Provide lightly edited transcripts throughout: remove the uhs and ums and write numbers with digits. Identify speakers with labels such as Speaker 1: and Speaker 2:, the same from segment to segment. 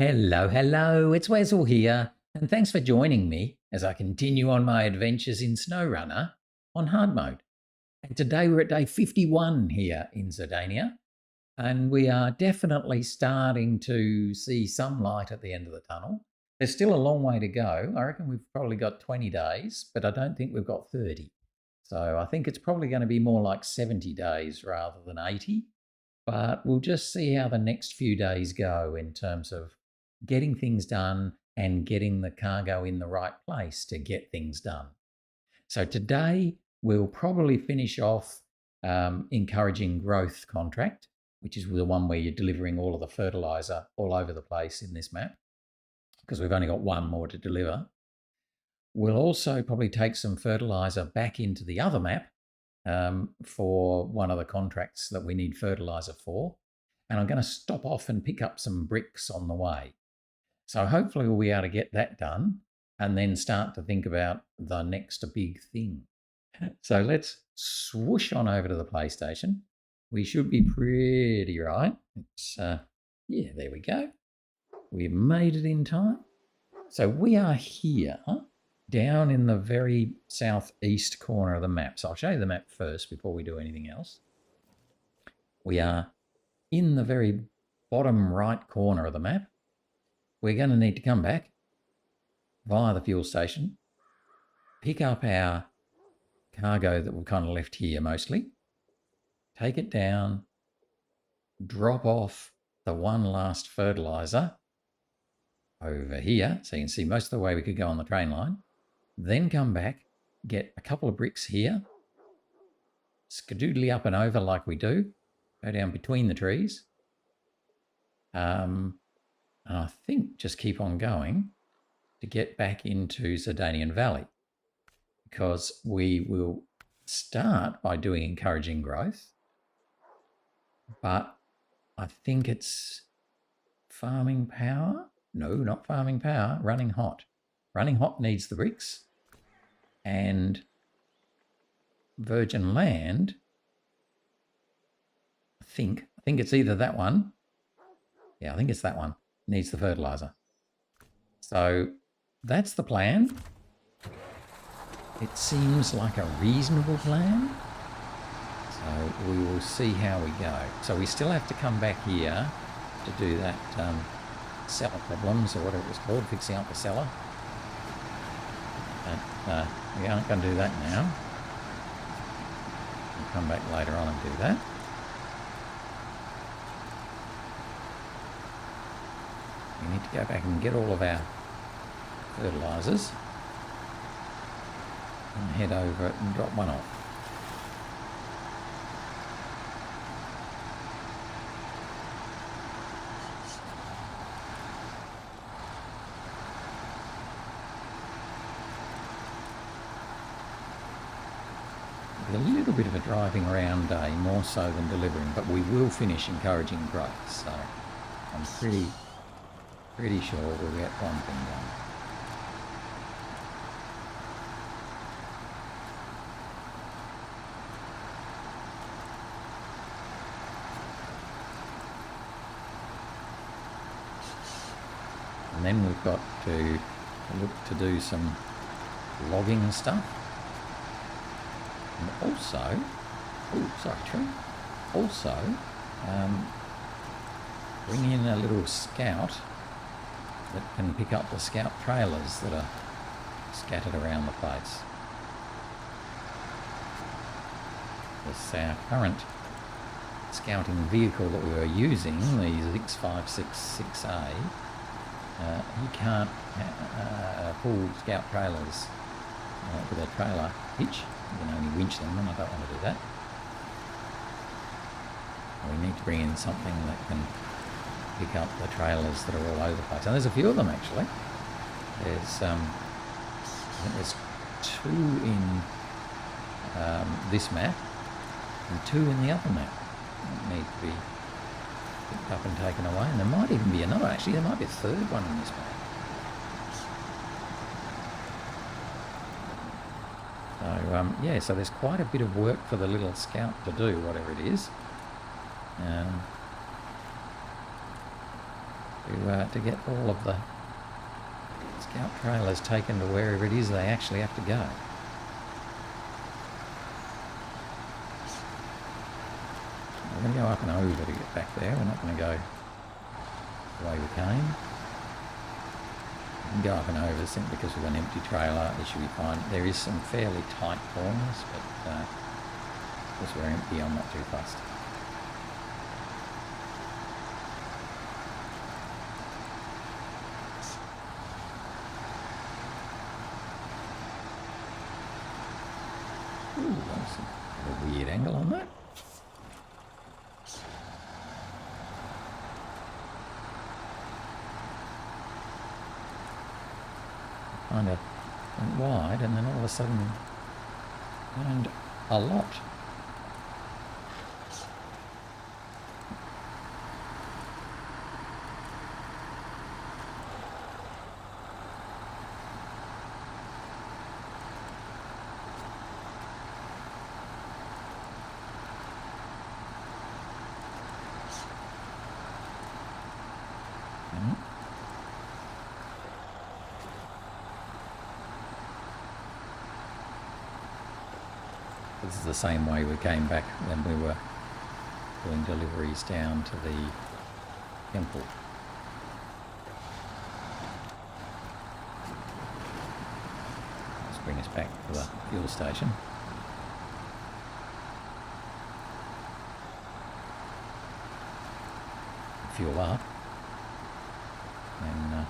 Speaker 1: Hello, it's Wesel here, and thanks for joining me as I continue on my adventures in SnowRunner on hard mode. And today we're at day 51 here in Zurdania, and we are definitely starting to see some light at the end of the tunnel. There's still a long way to go. I reckon we've probably got 20 days, but I don't think we've got 30. So I think it's probably going to be more like 70 days rather than 80, but we'll just see how the next few days go in terms of getting things done and getting the cargo in the right place to get things done. So today we'll probably finish off encouraging growth contract, which is the one where you're delivering all of the fertilizer all over the place in this map, because we've only got one more to deliver. We'll also probably take some fertilizer back into the other map for one of the contracts that we need fertilizer for. And I'm going to stop off and pick up some bricks on the way. So hopefully we'll be able to get that done and then start to think about the next big thing. So let's swoosh on over to the PlayStation. We should be pretty right. It's, yeah, there we go. We've made it in time. So we are here down in the very southeast corner of the map. So I'll show you the map first before we do anything else. We are in the very bottom right corner of the map. We're going to need to come back via the fuel station, pick up our cargo that we've kind of left here mostly, take it down, drop off the one last fertilizer over here, so you can see most of the way we could go on the train line, then come back, get a couple of bricks here, skadoodly up and over like we do, go down between the trees, and I think just keep on going to get back into Zurdanian Valley, because we will start by doing encouraging growth, but I think it's farming power. No, not farming power, running hot. Running hot needs the bricks, and virgin land, I think it's either that one. Yeah, I think it's that one. Needs the fertilizer. So that's the plan. It seems like a reasonable plan. So we will see how we go. So we still have to come back here to do that cellar problems, or whatever it was called, fixing up the cellar. But we aren't going to do that now. We'll come back later on and do that. We need to go back and get all of our fertilizers and head over it and drop one off. A little bit of a driving around day, more so than delivering, but we will finish encouraging growth, so I'm pretty sure we'll get one thing done. And then we've got to look to do some logging stuff. And also, also bring in a little scout that can pick up the scout trailers that are scattered around the place. This our current scouting vehicle that we were using, the ZiKZ he can't pull scout trailers with a trailer hitch. You can only winch them, and I don't want to do that. We need to bring in something that can pick up the trailers that are all over the place. And there's a few of them actually. There's I think there's 2 in this map and 2 in the other map that need to be picked up and taken away. And there might even be another, actually. There might be a 3rd one in this map. So, yeah, so there's quite a bit of work for the little scout to do, whatever it is. to get all of the scout trailers taken to wherever it is they actually have to go. We're going to go up and over to get back there. We're not going to go the way we came. We can go up and over simply because we've got an empty trailer. It should be fine. There is some fairly tight corners, but because we're empty, I'm not too fussed. Ooh, that's a weird angle on that. Kind of went wide and then all of a sudden turned a lot. This is the same way we came back when we were doing deliveries down to the temple. Let's bring us back to the fuel station. Fuel up and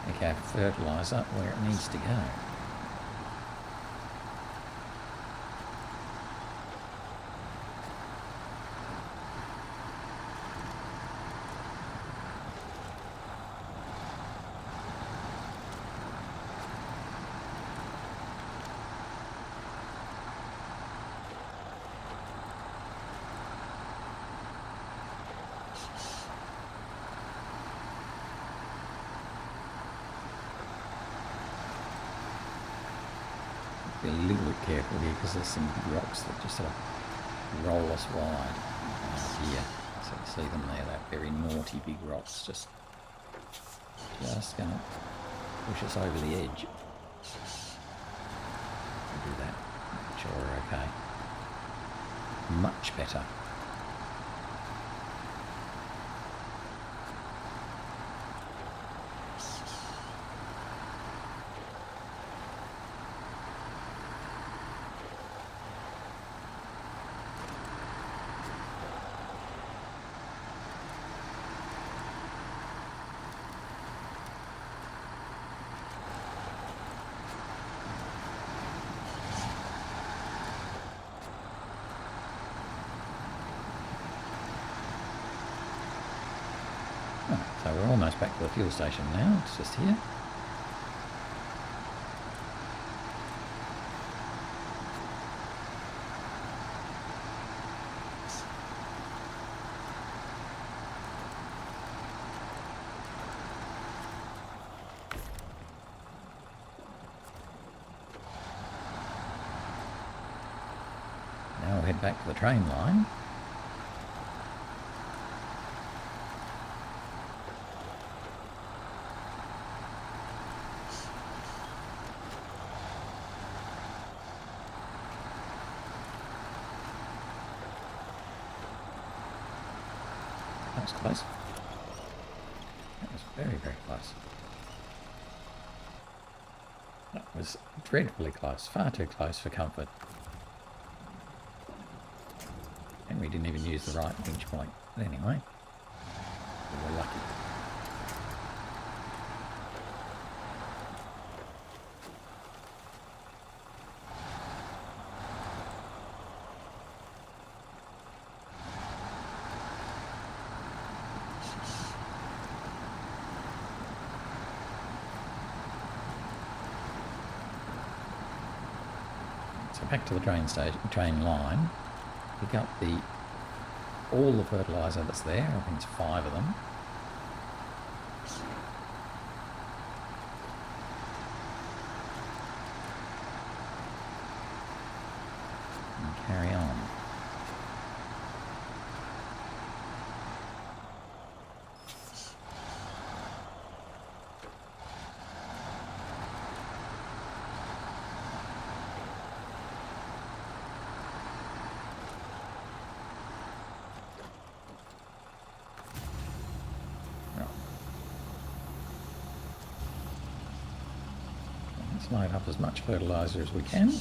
Speaker 1: take our fertilizer where it needs to go. Be a little bit careful here because there's some big rocks that just sort of roll us wide here. So you see them there, that very naughty big rocks just going to push us over the edge. We'll do that. Make sure we're okay. Much better. So we're almost back to the fuel station now, it's just here. Now we'll head back to the train line. That was close. That was very, very close. That was dreadfully close. Far too close for comfort. And we didn't even use the right pinch point. But anyway, we were lucky. So back to the train line, pick up all the fertilizer that's there. I think it's 5 of them. And carry on. Let's load up as much fertilizer as we can.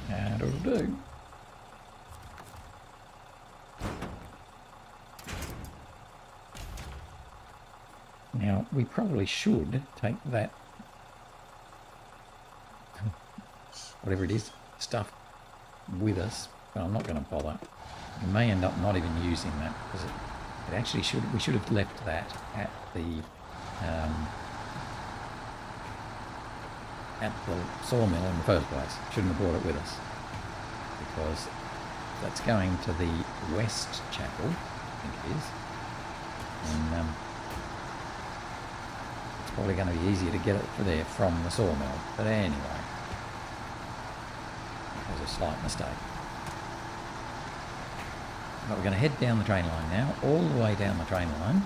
Speaker 1: That'll do. Now, we probably should take that, whatever it is, stuff with us, but I'm not going to bother. We may end up not even using that because it actually we should have left that at the sawmill in the first place. Shouldn't have brought it with us because that's going to the West Chapel, I think it is, and it's probably going to be easier to get it there from the sawmill. But anyway, that was a slight mistake. But we're going to head down the train line now, all the way down the train line,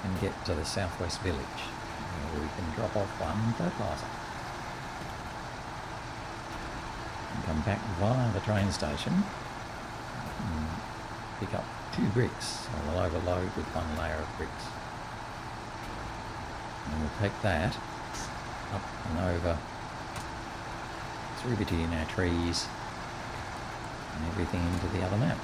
Speaker 1: and get to the southwest village, where we can drop off one fertilizer. Come back via the train station and pick up 2 bricks, so we'll overload with 1 layer of bricks. And we'll take that up and over through between our trees and everything into the other map.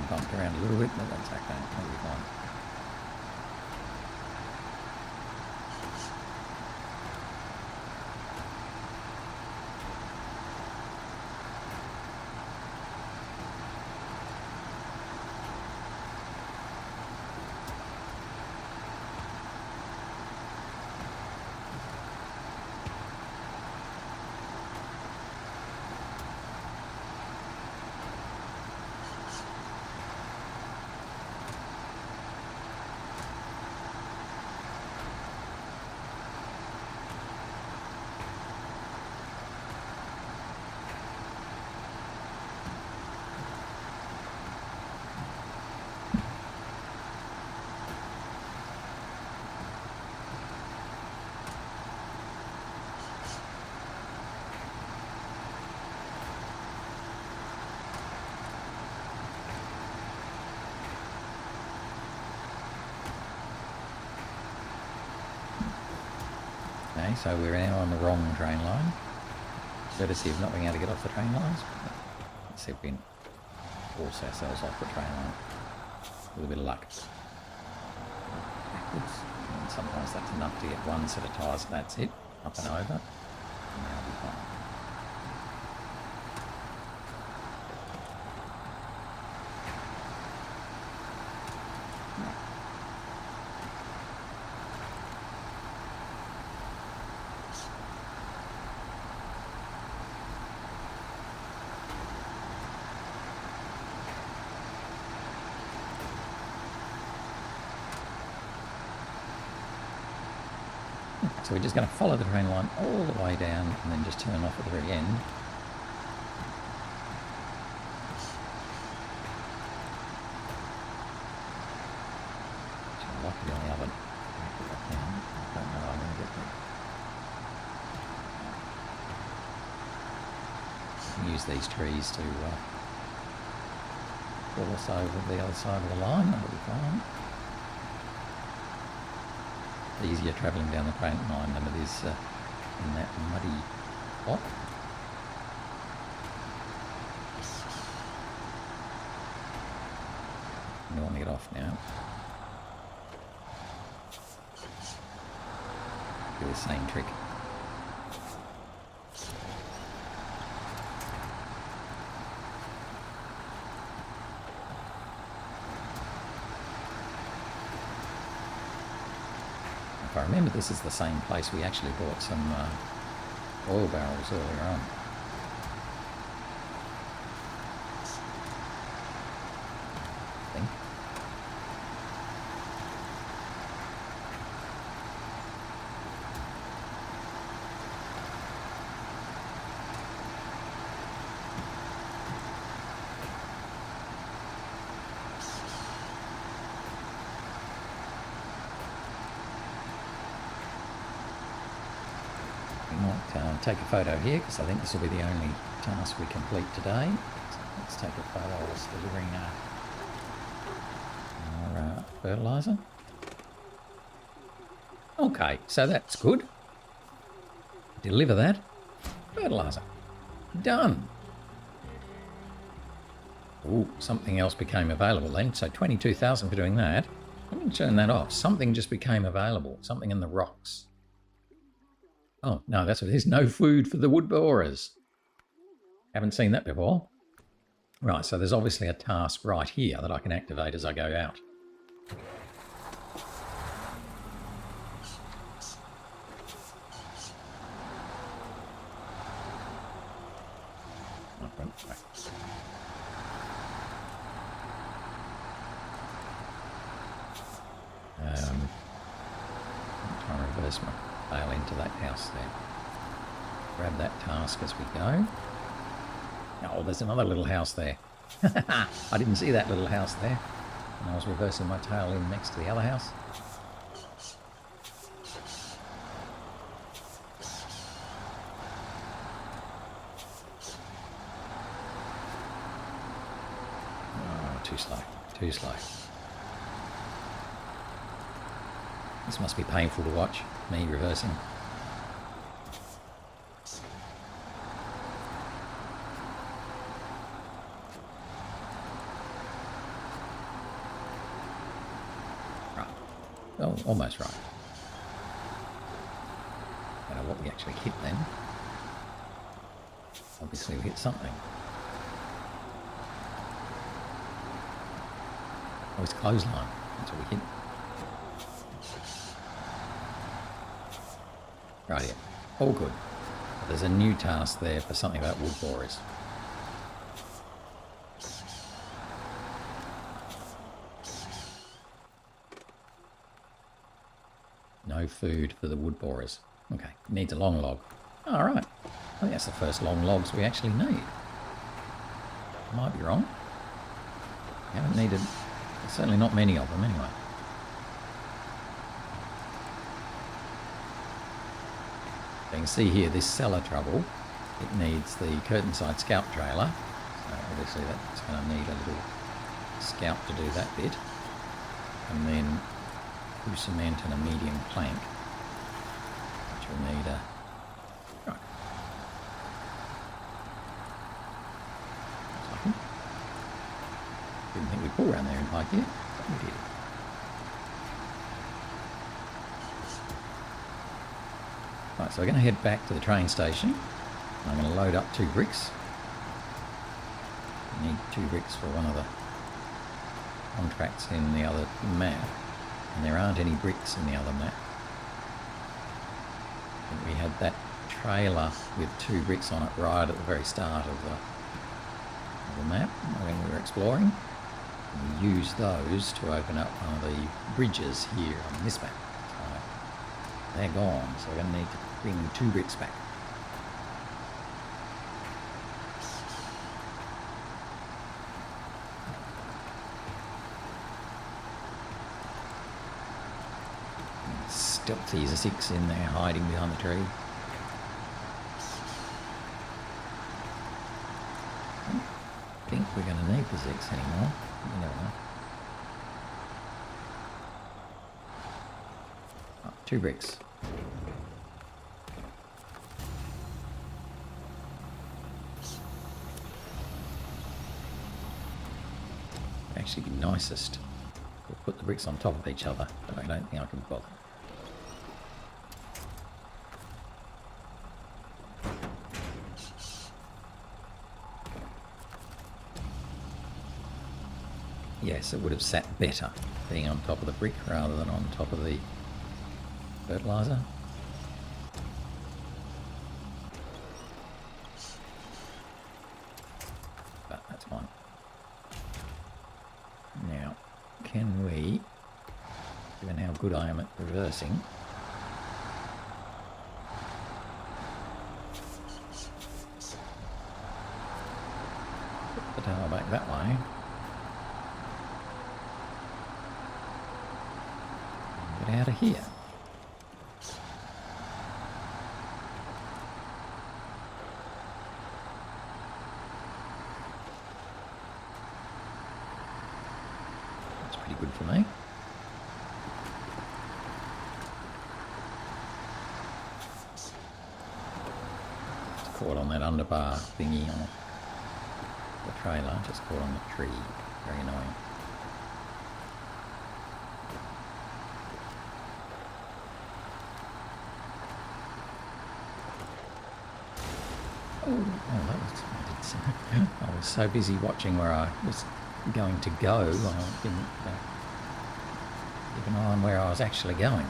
Speaker 1: Bumped around a little bit, but that's okay, that'll be fine. Okay, so we're now on the wrong train line. Courtesy of not being able to get off the train lines. Let's see if we can force ourselves off the train line with a bit of luck. Backwards. And sometimes that's enough to get one set of tyres, that's it. Up and over. And that'll be fine. So we're just going to follow the train line all the way down and then just turn off at the very end Use these trees to pull us over the other side of the line. That'll be fine. Easier travelling down the train line than it is in that muddy spot. I want to get off now. Do the same trick. If I remember, this is the same place we actually bought some oil barrels earlier on. I think. Take a photo here because I think this will be the only task we complete today. So let's take a photo of us delivering our fertilizer. Okay, so that's good. Deliver that fertilizer. Done. Ooh, something else became available then. So 22,000 for doing that. Let me turn that off. Something just became available. Something in the rocks. Oh, no, that's what it is. No food for the wood borers. Haven't seen that before. Right, so there's obviously a task right here that I can activate as I go out. I'm trying to reverse my bail into that house there. Grab that task as we go. Oh, there's another little house there. I didn't see that little house there. And I was reversing my tail in next to the other house. Oh, too slow. Too slow. This must be painful to watch, me reversing. Right. Oh, almost right. I don't know what we actually hit then. Obviously we hit something. Oh, it's clothesline. That's what we hit. Right here. All good. But there's a new task there for something about wood borers. No food for the wood borers. Okay, needs a long log. All right. I think that's the first long logs we actually need. I might be wrong. We haven't needed, certainly not many of them anyway. You can see here this cellar trouble, it needs the curtainside scalp trailer, so obviously that's going to need a little scalp to do that bit, and then blue cement and a medium plank, which will need a... Right. Didn't think we'd pull around there in high gear, but we did. Right, so we're going to head back to the train station. I'm going to load up 2 bricks. I need 2 bricks for one of the contracts in the other map, and there aren't any bricks in the other map. I think we had that trailer with 2 bricks on it right at the very start of the map when we were exploring. And we used those to open up one of the bridges here on this map. They're gone, so we're going to need to bring 2 bricks back. Stealthy ZiKZ in there, hiding behind the tree. I think we're going to need the ZiKZ anymore. You never know. Oh, 2 bricks. Actually be nicest. We'll put the bricks on top of each other, but I don't think I can bother. Yes, it would have sat better being on top of the brick rather than on top of the fertilizer. But that's fine. Now, can we, given how good I am at reversing, put the tower back that way. Get out of here. That's pretty good for me. Just caught on that underbar thingy on the trailer, just caught on the tree. Very annoying. I was so busy watching where I was going to go, I didn't keep an eye on where I was actually going.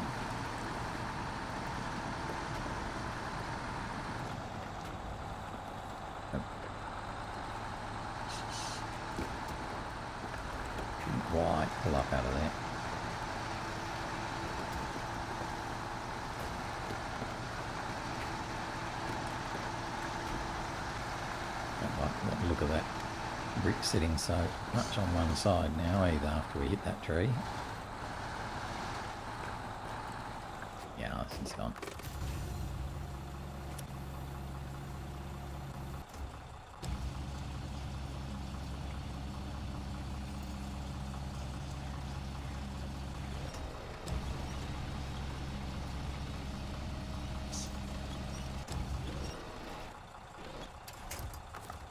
Speaker 1: Didn't quite pull up out of there. Look at that brick sitting so much on one side now either after we hit that tree. Yeah, it's gone.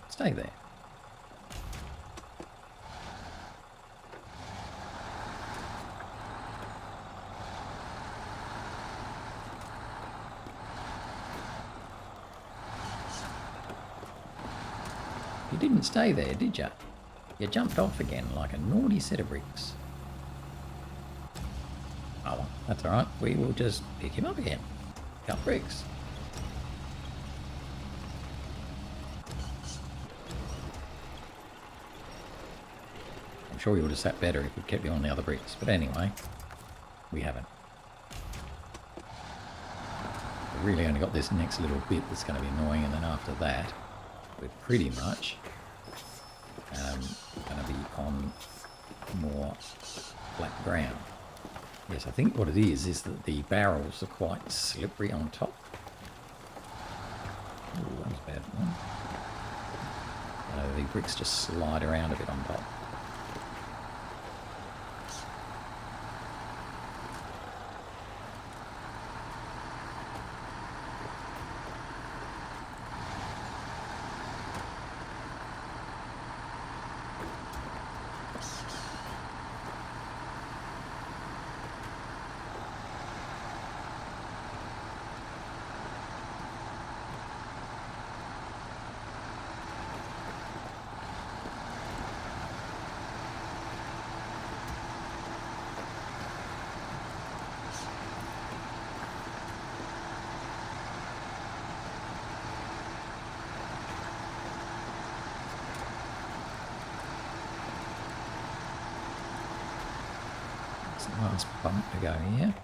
Speaker 1: Stay there. You didn't stay there, did you? You jumped off again like a naughty set of bricks. Oh well, that's alright. We will just pick him up again. Cut bricks. I'm sure you would have sat better if we kept you on the other bricks. But anyway, we haven't. We've really only got this next little bit that's going to be annoying, and then after that, we're pretty much going to be on more flat ground. Yes, I think what it is that the barrels are quite slippery on top. Ooh, that was a bad one. The bricks just slide around a bit on top. Last bump to go here.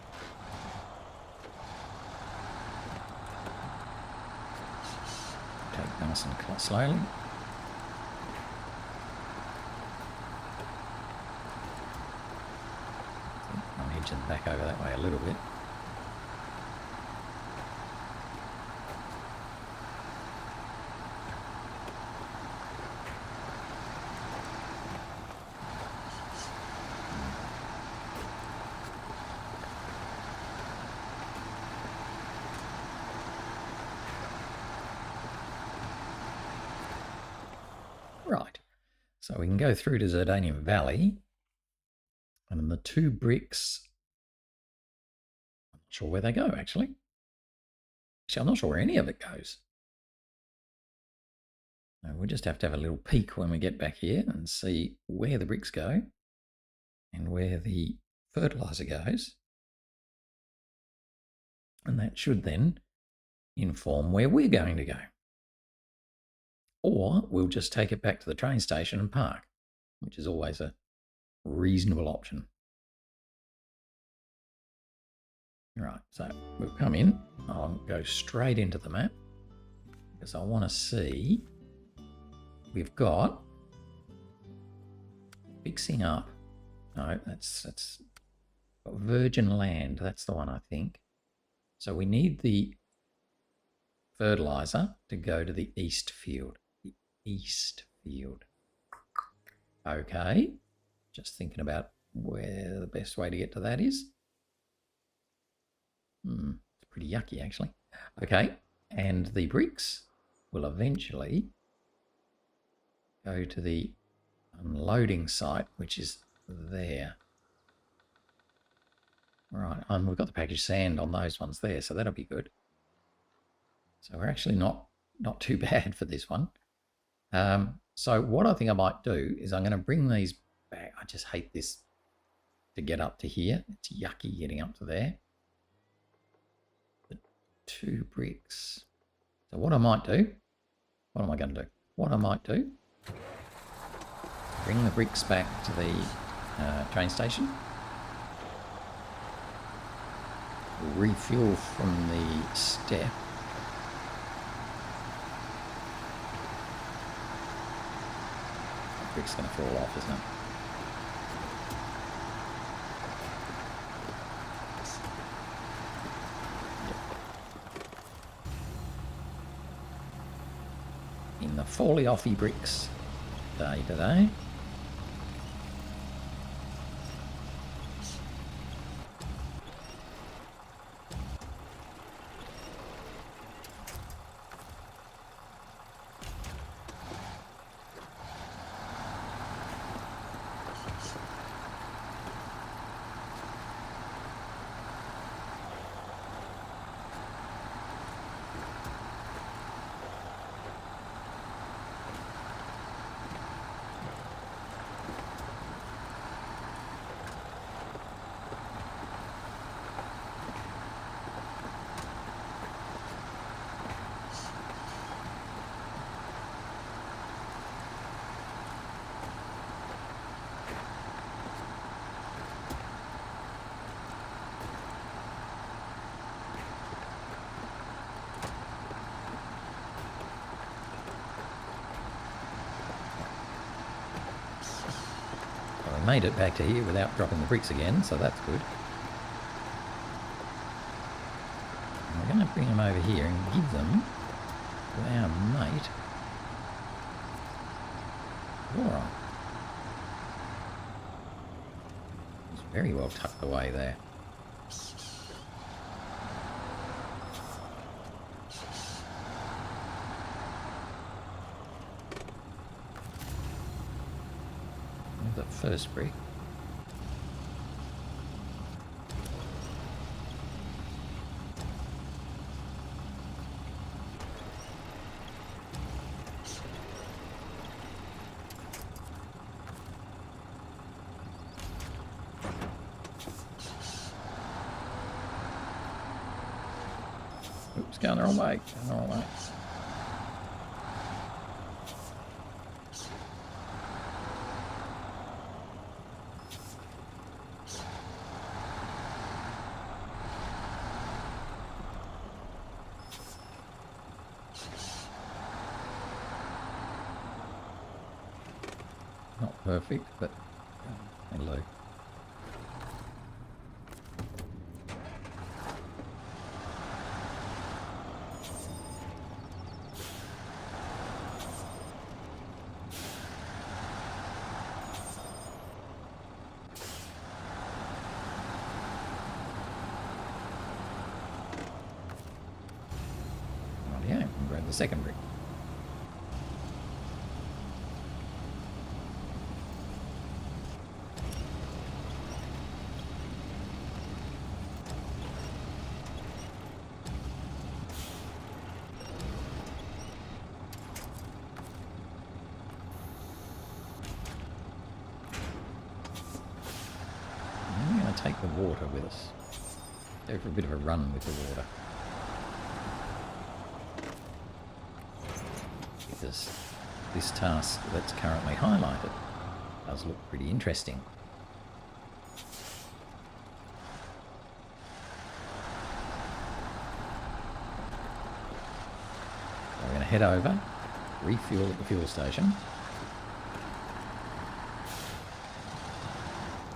Speaker 1: Take nice and slowly. I'm edging back over that way a little bit. Right. So we can go through to Zurdanian Valley. And the 2 bricks, I'm not sure where they go, actually. Actually, I'm not sure where any of it goes. We'll just have to have a little peek when we get back here and see where the bricks go and where the fertilizer goes. And that should then inform where we're going to go. Or we'll just take it back to the train station and park, which is always a reasonable option. Right, so we'll come in. I'll go straight into the map because I want to see. We've got fixing up. No, that's virgin land. That's the one, I think. So we need the fertilizer to go to the east field. The east field. Okay. Just thinking about where the best way to get to that is. It's pretty yucky, actually. Okay. And the bricks will eventually go to the unloading site, which is there. Right, we've got the packaged sand on those ones there, so that'll be good. So we're actually not too bad for this one. So what I think I might do is I'm going to bring these back. I just hate this to get up to here. It's yucky getting up to there. The 2 bricks. So what I might do, what am I going to do? What I might do, bring the bricks back to the train station. Refuel from the step. The brick's going to fall off, isn't it? Yep. In the fally offy bricks day today. Made it back to here without dropping the bricks again, so that's good. And we're going to bring them over here and give them to our mate Voron. He's very well tucked away there. The first brick. Oops, going the wrong way. Going the wrong way. Not perfect, but hello. Yeah, grab the second brick. take the water with us. Go for a bit of a run with the water. Because this task that's currently highlighted does look pretty interesting. So we're going to head over, refuel at the fuel station,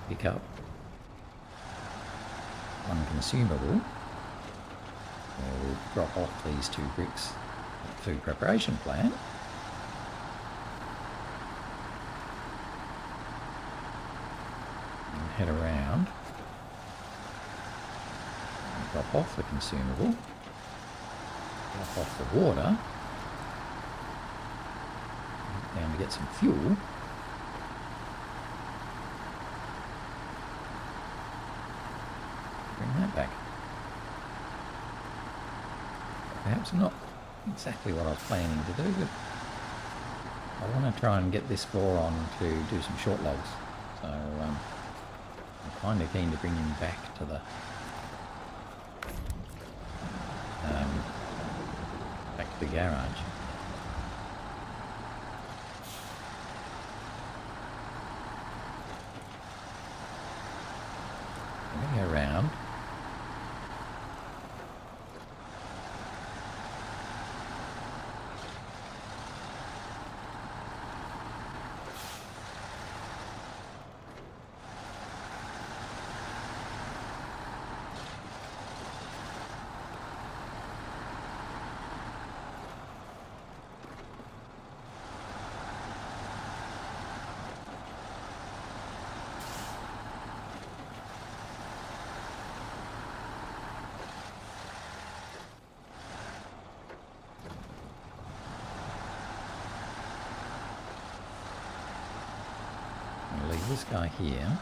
Speaker 1: pick up one consumable, and we'll drop off these 2 bricks at the food preparation plant. And head around and drop off the consumable, drop off the water, down to get some fuel. Bring that back. Perhaps not exactly what I was planning to do, but I want to try and get this Voron to do some short logs. So I'm kind of keen to bring him back to the garage. Let me go around. Leave this guy here.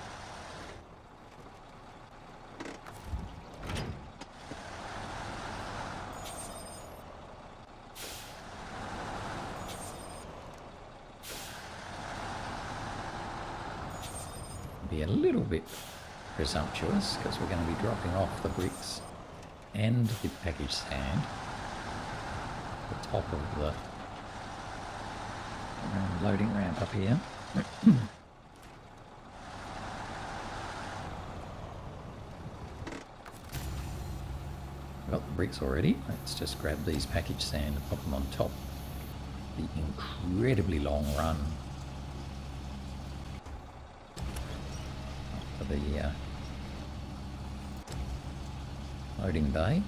Speaker 1: Be a little bit presumptuous because we're going to be dropping off the bricks and the packaged sand at the top of the loading ramp up here. Got the bricks already. Let's just grab these packaged sand and pop them on top. The incredibly long run up to the loading bay.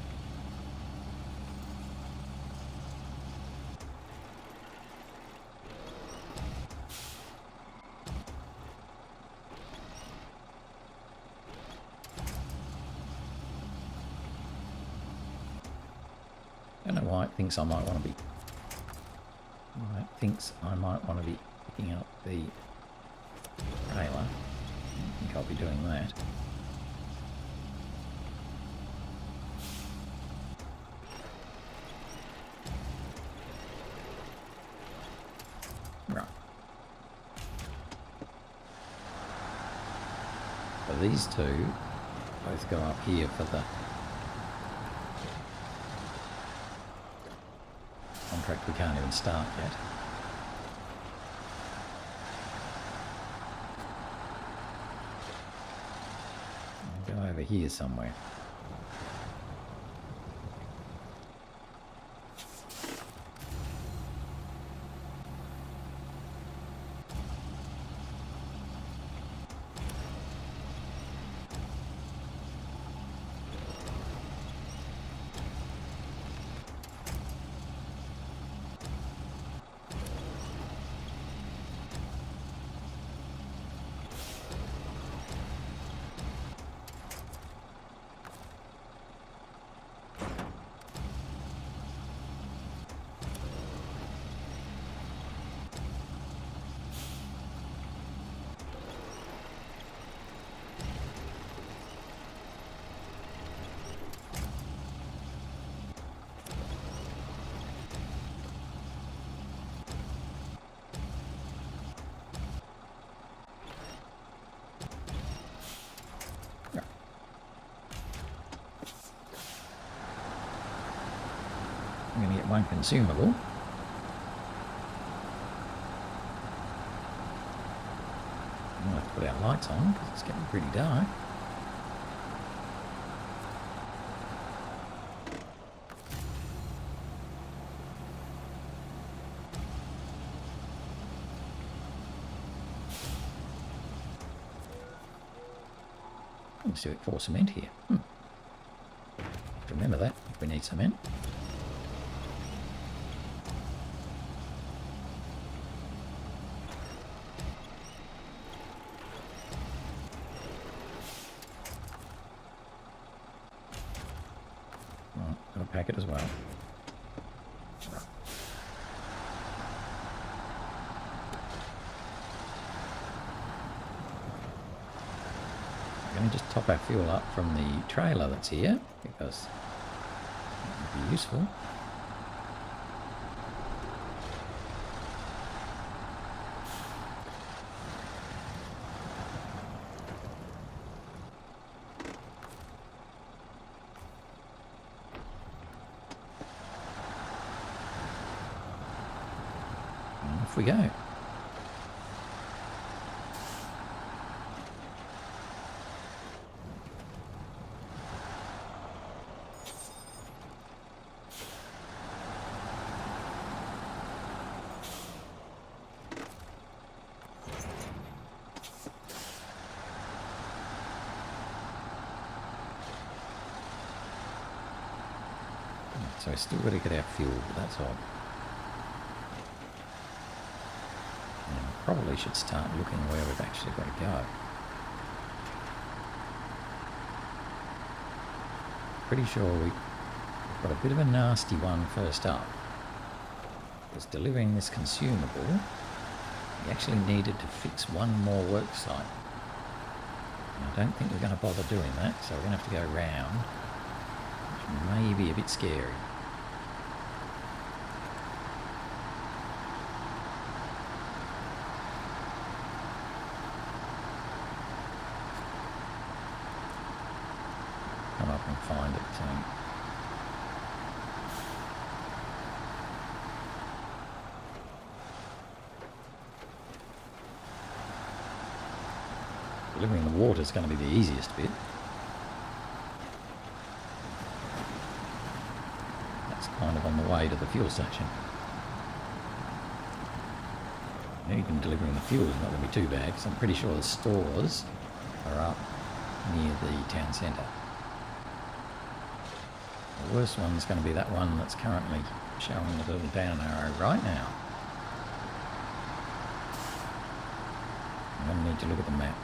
Speaker 1: I don't know why it thinks I might want to be. It thinks I might want to be picking up the trailer. I think I'll be doing that. Right. So these two both go up here for the contract we can't even start yet. I'll go over here somewhere. one consumable. We'll have to put our lights on because it's getting pretty dark. Let's do it for cement here. Remember that if we need cement. Right, got a packet as well. We're going to just top our fuel up from the trailer that's here because that would be useful. And off we go. So I still got to get our fuel, but that's odd. And I probably should start looking where we've actually got to go. Pretty sure we've got a bit of a nasty one first up. Because delivering this consumable, we actually needed to fix one more worksite. And I don't think we're going to bother doing that, so we're going to have to go round, which may be a bit scary. Come up and find it soon. Delivering the water is going to be the easiest bit. That's kind of on the way to the fuel station. Even delivering the fuel is not going to be too bad because I'm pretty sure the stores are up near the town centre. The worst one's going to be that one that's currently showing a little down arrow right now. I'm going to need to look at the map.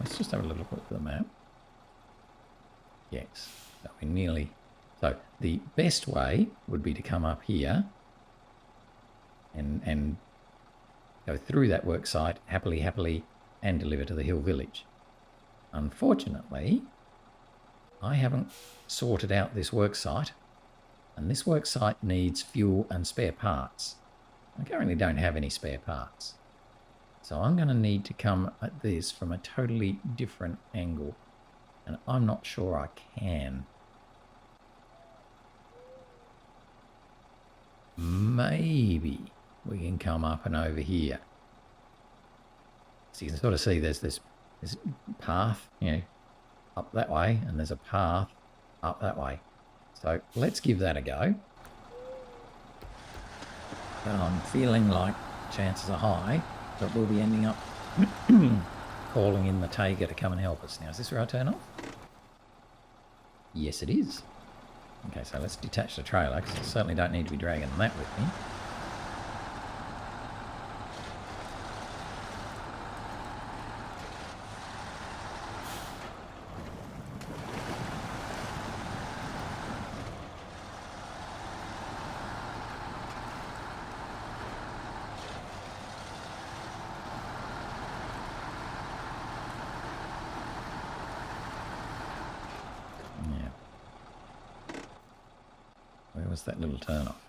Speaker 1: Let's just have a little look at the map. Yes, so we're nearly... So the best way would be to come up here and go through that work site happily and deliver to the hill village. Unfortunately, I haven't sorted out this work site, and this work site needs fuel and spare parts. I currently don't have any spare parts. So I'm going to need to come at this from a totally different angle. And I'm not sure I can. Maybe we can come up and over here. So you can sort of see there's this path, you know, up that way, and there's a path up that way. So let's give that a go. But I'm feeling like chances are high that we'll be ending up calling in the Taiga to come and help us. Now, is this where I turn off? Yes, it is. Okay, so let's detach the trailer, because I certainly don't need to be dragging that with me. was that little turn off?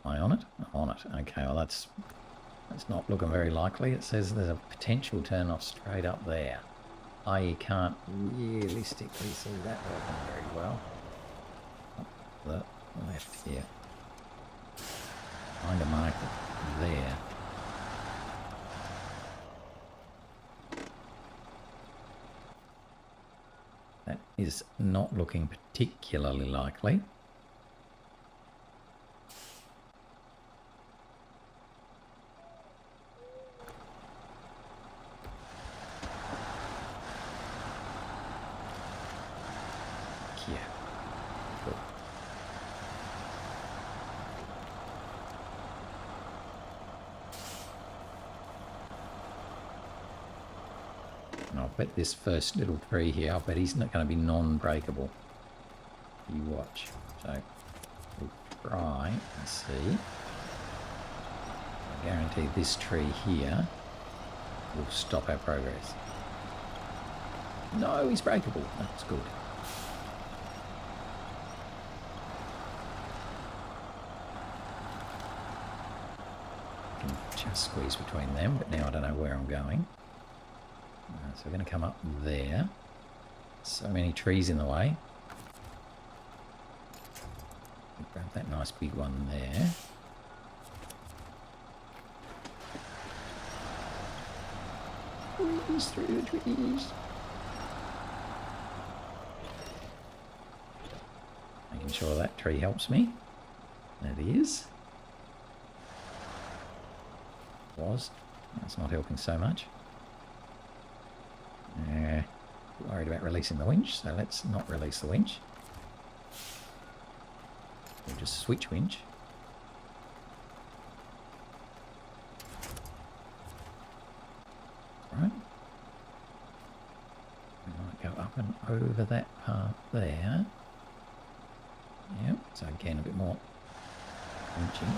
Speaker 1: Am I on it? I'm on it. Okay, well that's not looking very likely. It says there's a potential turn off straight up there. I can't realistically see that working very well. Up the left here. Find a mark there. That is not looking particularly likely. Yeah. Cool. And I'll bet this first little tree here, I'll bet he's not going to be non-breakable. You watch. So we'll try and see. I guarantee this tree here will stop our progress. No, he's breakable. That's good. I can just squeeze between them, but now I don't know where I'm going. So we're going to come up there. So many trees in the way. Grab that nice big one there. Squeeze through the trees. Making sure that tree helps me. There it is. That's not helping so much. Worried about releasing the winch, so let's not release the winch. We'll just switch winch. Right. We might go up and over that part there. Yep, so again a bit more winching.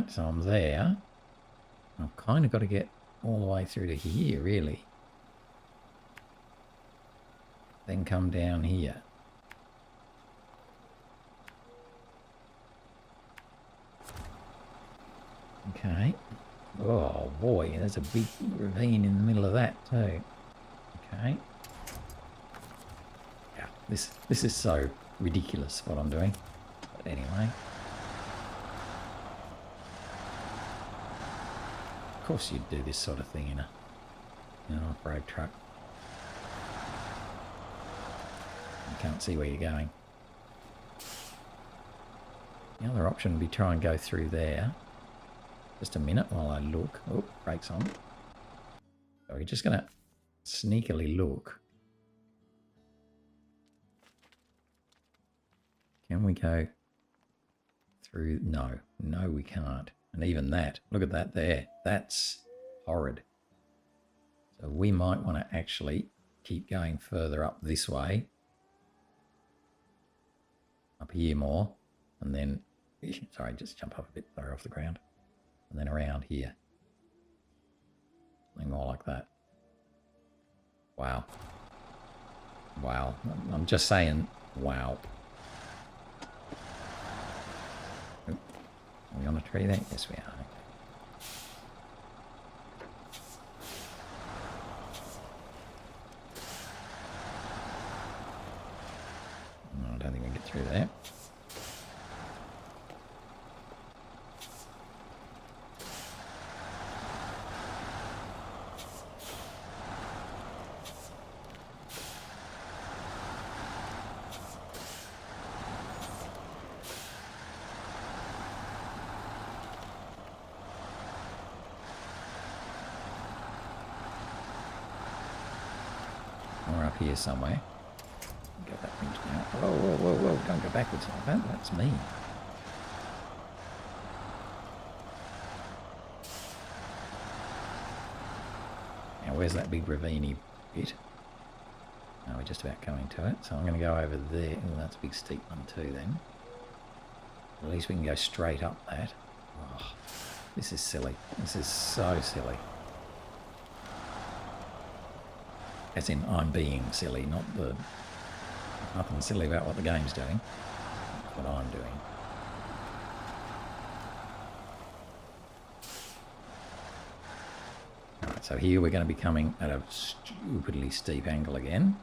Speaker 1: So I'm there. I've kind of got to get all the way through to here, really. Then come down here. Okay. Oh boy, there's a big ravine in the middle of that too. Okay. Yeah, this is so ridiculous what I'm doing. But anyway. Of course you'd do this sort of thing in an off-road truck. You can't see where you're going. The other option would be try and go through there. Just a minute while I look. Oh, brakes on. So we're just going to sneakily look. Can we go through? No, we can't. And even that, look at that there. That's horrid. So we might want to actually keep going further up this way. Up here more. And then, sorry, just jump up a bit further off the ground. And then around here. Something more like that. Wow. Wow. I'm just saying, wow. Are we on a tree there? Yes, we are. No, I don't think we can get through there. Up here somewhere. Get that winch now. Whoa, don't go backwards like that. That's me. Now where's that big ravine-y bit? No, we're just about coming to it. So I'm going to go over there. Oh, that's a big steep one too then. At least we can go straight up that. Oh, this is silly. This is so silly. As in, I'm being silly, not the... Nothing silly about what the game's doing. That's what I'm doing. Alright, so here we're going to be coming at a stupidly steep angle again.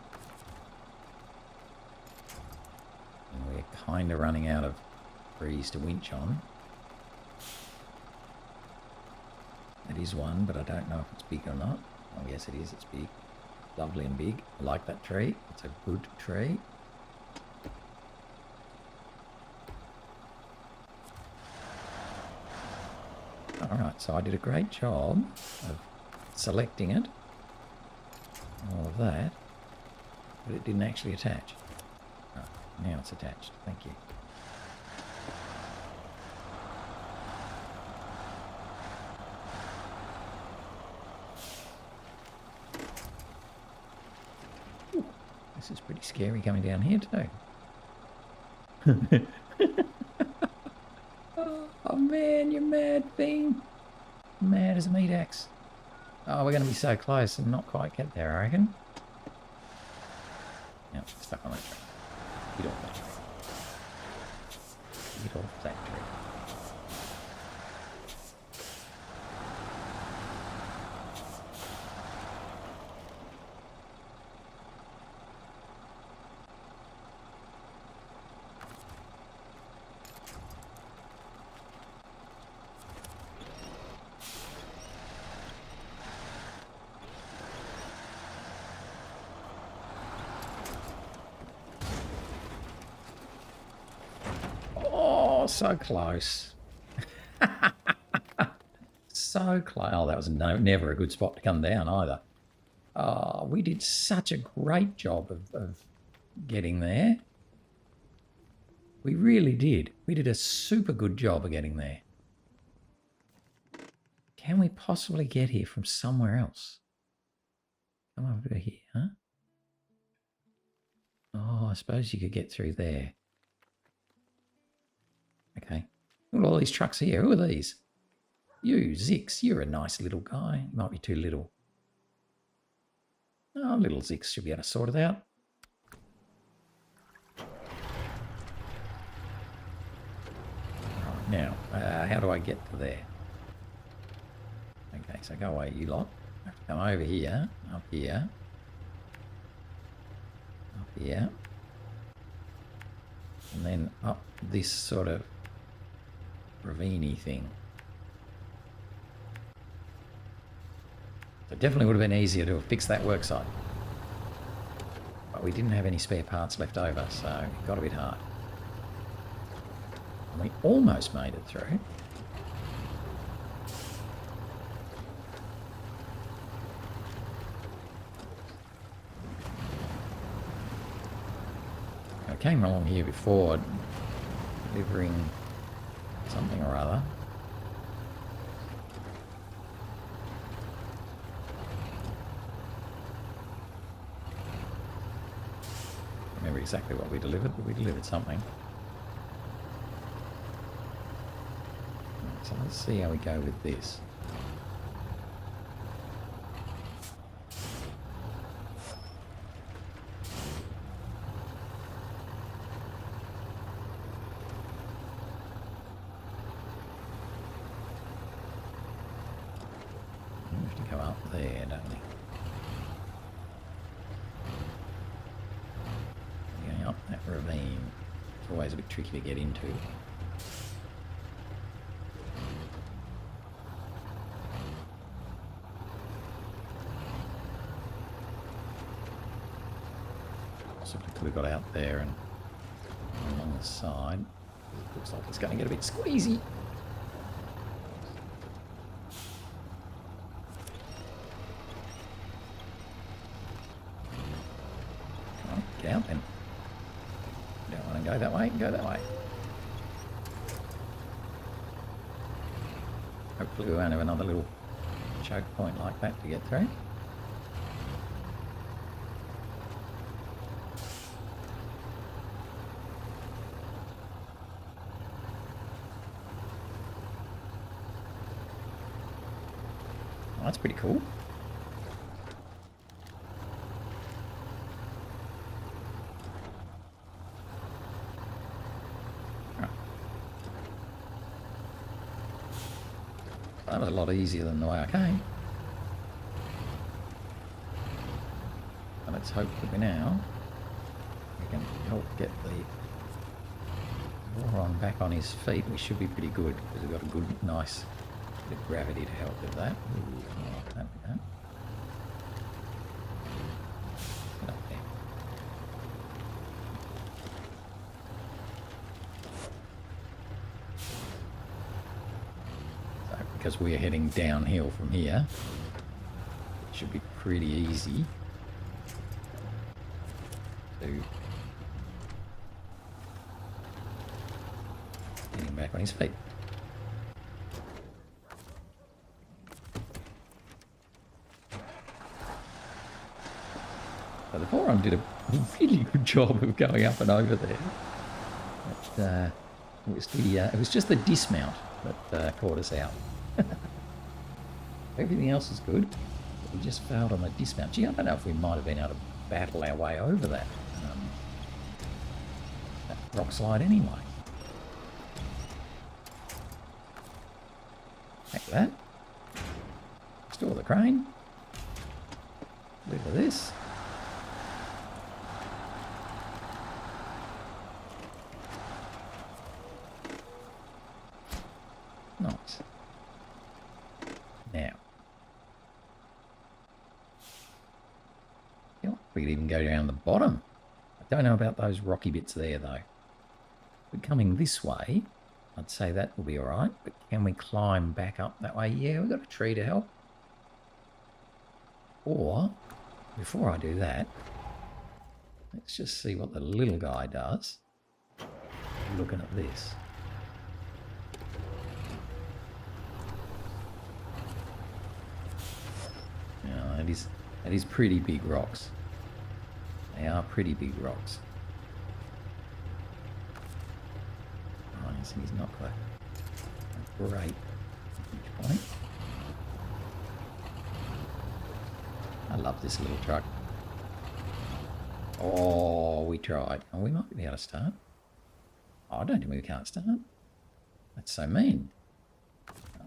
Speaker 1: And we're kind of running out of trees to winch on. It is one, but I don't know if it's big or not. Oh yes it is, it's big. Lovely and big. I like that tree. It's a good tree. Alright, so I did a great job of selecting it. All of that. But it didn't actually attach. Oh, now it's attached. Thank you. Ooh, this is pretty scary coming down here too. Oh man, you mad thing. Mad as a meat axe. Oh, we're going to be so close and not quite get there, I reckon. Now, stuck on that tree. Get off that tree. Get off that tree. Oh, so close. So close. Oh, that was never a good spot to come down either. Oh, we did such a great job of getting there. We really did. We did a super good job of getting there. Can we possibly get here from somewhere else? Come over here, huh? Oh, I suppose you could get through there. Okay. Look at all these trucks here. Who are these? You, ZiKZ, you're a nice little guy. You might be too little. Oh, little ZiKZ should be able to sort it out. Right, now, how do I get to there? Okay, so go away, you lot. I have to come over here, up here, up here, and then up this sort of ravine-y thing. So it definitely would have been easier to have fixed that worksite. But we didn't have any spare parts left over, so it got a bit hard. And we almost made it through. I came along here before delivering something or other. I remember exactly what we delivered, but we delivered something. So let's see how we go with this. There, don't we? Going up that ravine. It's always a bit tricky to get into. Possibly could have got out there and along the side. It looks like it's going to get a bit squeezy. Get out then. Don't want to go that way, go that way. Hopefully we won't have another little choke point like that to get through. Oh, that's pretty cool. Right. That was a lot easier than the way I came. Let's hope that now we can help get the Voron back on his feet. We should be pretty good because we've got a good, nice bit of gravity to help with that. Ooh, I like that with that. Get up there. So, because we're heading downhill from here, it should be pretty easy to get him back on his feet. So the Voron did a really good job of going up and over there. But, it was just the dismount that caught us out. Everything else is good. But we just failed on the dismount. Gee, I don't know if we might have been able to battle our way over that rock slide anyway. Like that. Restore the crane. Look at this. Nice. Now. We could even go down the bottom. I don't know about those rocky bits there though. If we're coming this way, I'd say that will be alright, but can we climb back up that way? Yeah, we've got a tree to help. Or, before I do that, let's just see what the little guy does. Looking at this. Yeah, that is pretty big rocks. They are pretty big rocks. Oh, so he's not got a great point. I love this little truck. Oh, we tried. Oh, we might be able to start. Oh, I don't think we can't start. That's so mean.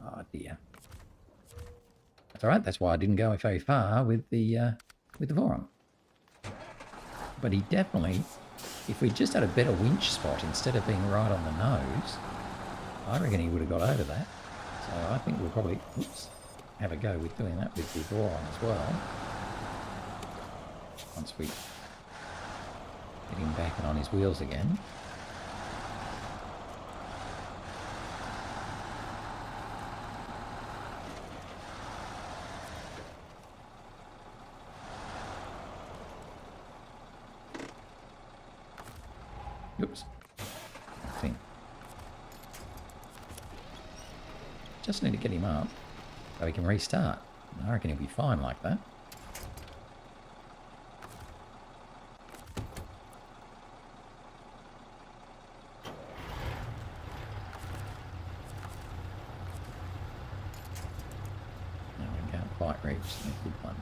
Speaker 1: Oh dear. That's all right. That's why I didn't go very far with the Voron. But he definitely, if we just had a better winch spot instead of being right on the nose, I reckon he would have got over that. So I think we'll probably have a go with doing that with the Voron as well. Once we get him back and on his wheels again. Oops. Thing. Just need to get him up so he can restart. I reckon he'll be fine like that. No, we can't quite reach the good one.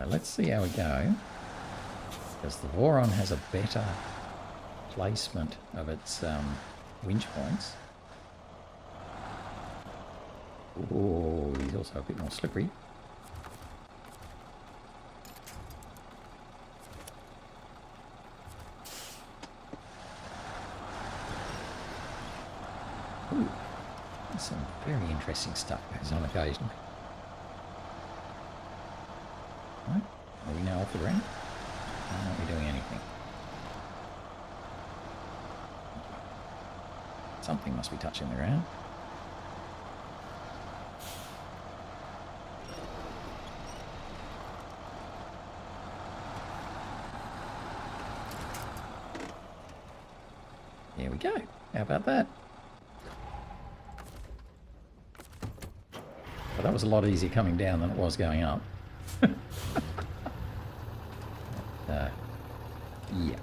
Speaker 1: Let's see how we go, because the Voron has a better placement of its winch points. Oh, he's also a bit more slippery. Ooh, there's some very interesting stuff goes on occasionally. Right. Are we now off the ground? Why aren't we doing anything? Something must be touching the ground. There we go. How about that? But that was a lot easier coming down than it was going up. Yeah.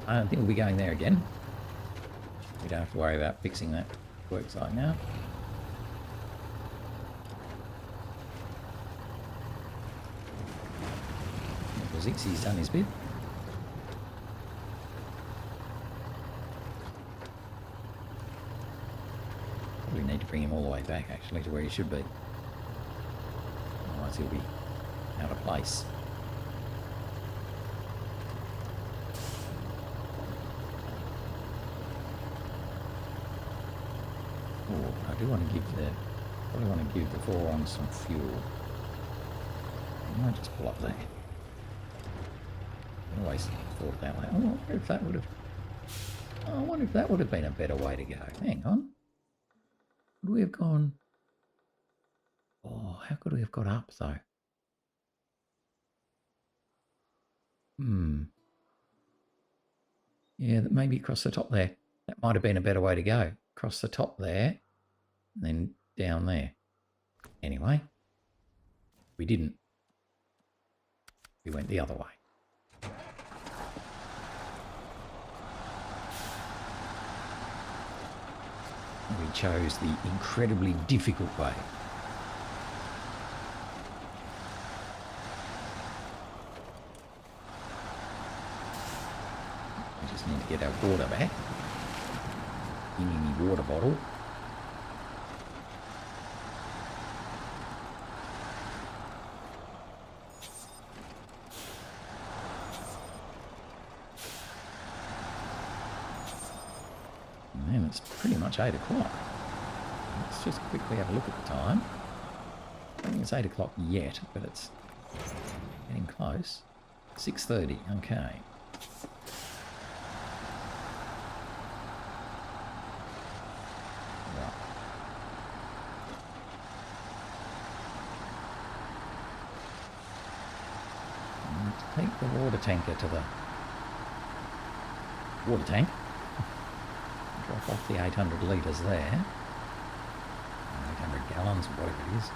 Speaker 1: I don't think we'll be going there again. We don't have to worry about fixing that worksite now. ZiKZ's done his bit. We need to bring him all the way back, actually, to where he should be. Otherwise he'll be out of place. Oh, I do want to give probably want to give the Voron some fuel. I might just pull up there. I always thought that way. I wonder if that would have. I wonder if that would have been a better way to go. Hang on. Would we have gone? Oh, how could we have got up though? Yeah, that maybe across the top there. That might have been a better way to go. Across the top there, and then down there. Anyway, we didn't. We went the other way. We chose the incredibly difficult way. We just need to get our water back. In any water bottle. And it's pretty much 8 o'clock. Let's just quickly have a look at the time. I don't think it's 8 o'clock yet, but it's getting close. 6:30, okay. Right. And take the water tanker to the water tank. Drop off the 800 litres there. 800 gallons, whatever it is.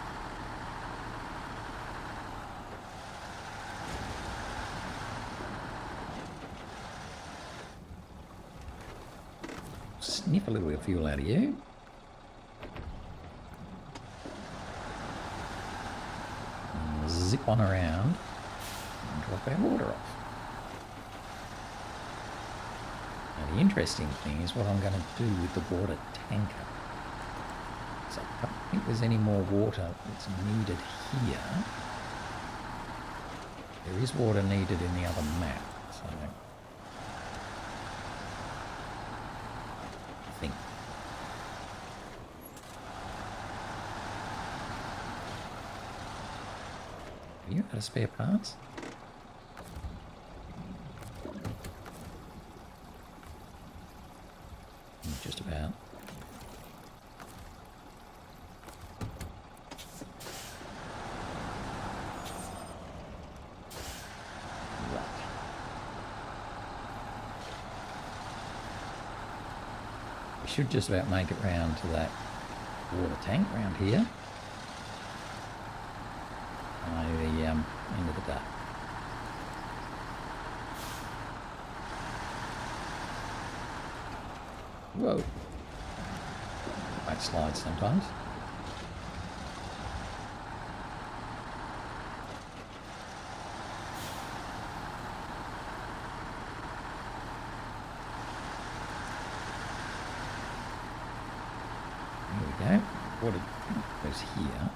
Speaker 1: Sniff a little bit of fuel out of you. And zip on around and drop our water off. Now the interesting thing is what I'm going to do with the water tanker. So I don't think there's any more water that's needed here. There is water needed in the other map, so I think. Have you got spare parts? Just about. Right. We should just about make it round to that water tank round here by the end of the day. Whoa. Might slide sometimes. There we go. Water goes here.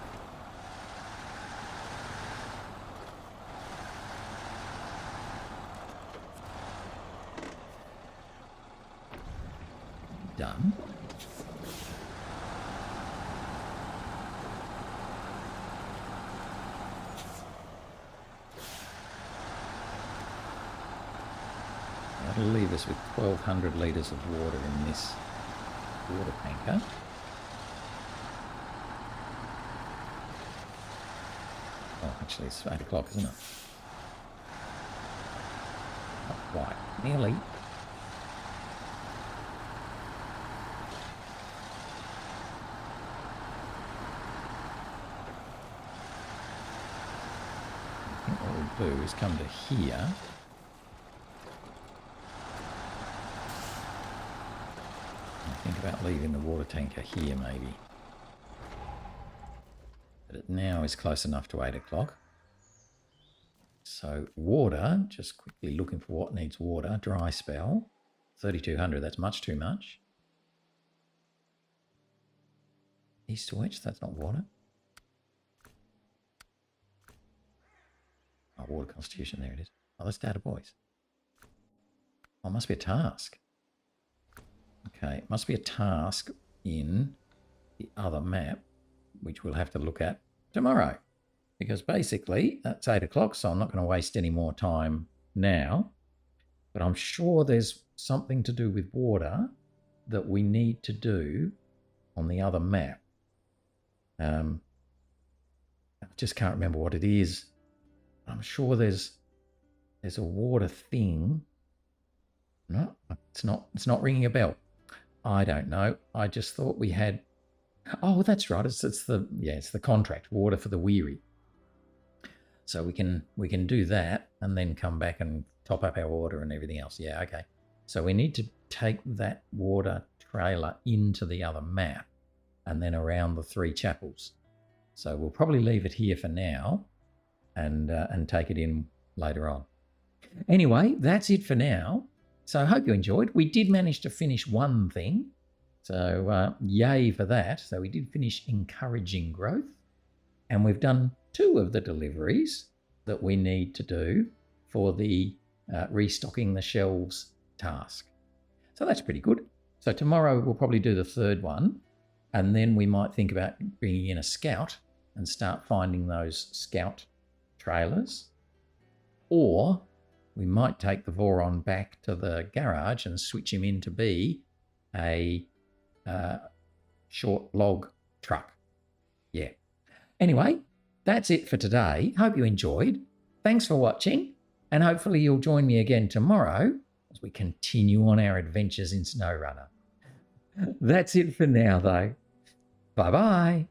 Speaker 1: Done. That'll leave us with 1,200 litres of water in this water tanker. Oh, actually it's 8 o'clock, isn't it? Not quite. Nearly. do is come to here. And think about leaving the water tanker here maybe. But it now is close enough to 8 o'clock. So water, just quickly looking for what needs water. Dry spell, 3200, that's much too much. East to west, that's not water. Oh, water constitution, there it is. Oh, that's data boys. Oh, it must be a task. Okay, it must be a task in the other map, which we'll have to look at tomorrow. Because basically, that's 8 o'clock, so I'm not going to waste any more time now. But I'm sure there's something to do with water that we need to do on the other map. I just can't remember what it is. I'm sure there's a water thing. No, it's not ringing a bell. I don't know. I just thought we had. Oh, that's right. It's the contract, water for the weary. So we can do that and then come back and top up our water and everything else. Yeah, okay. So we need to take that water trailer into the other map and then around the 3 chapels. So we'll probably leave it here for now and take it in later on. Anyway, that's it for now. So I hope you enjoyed. We did manage to finish one thing. So yay for that. So we did finish encouraging growth. And we've done 2 of the deliveries that we need to do for the restocking the shelves task. So that's pretty good. So tomorrow we'll probably do the 3rd one, and then we might think about bringing in a scout and start finding those scout trailers. Or we might take the Voron back to the garage and switch him in to be a short log truck. Yeah. Anyway, that's it for today. Hope you enjoyed. Thanks for watching, and hopefully you'll join me again tomorrow as we continue on our adventures in SnowRunner. That's it for now, though. Bye-bye.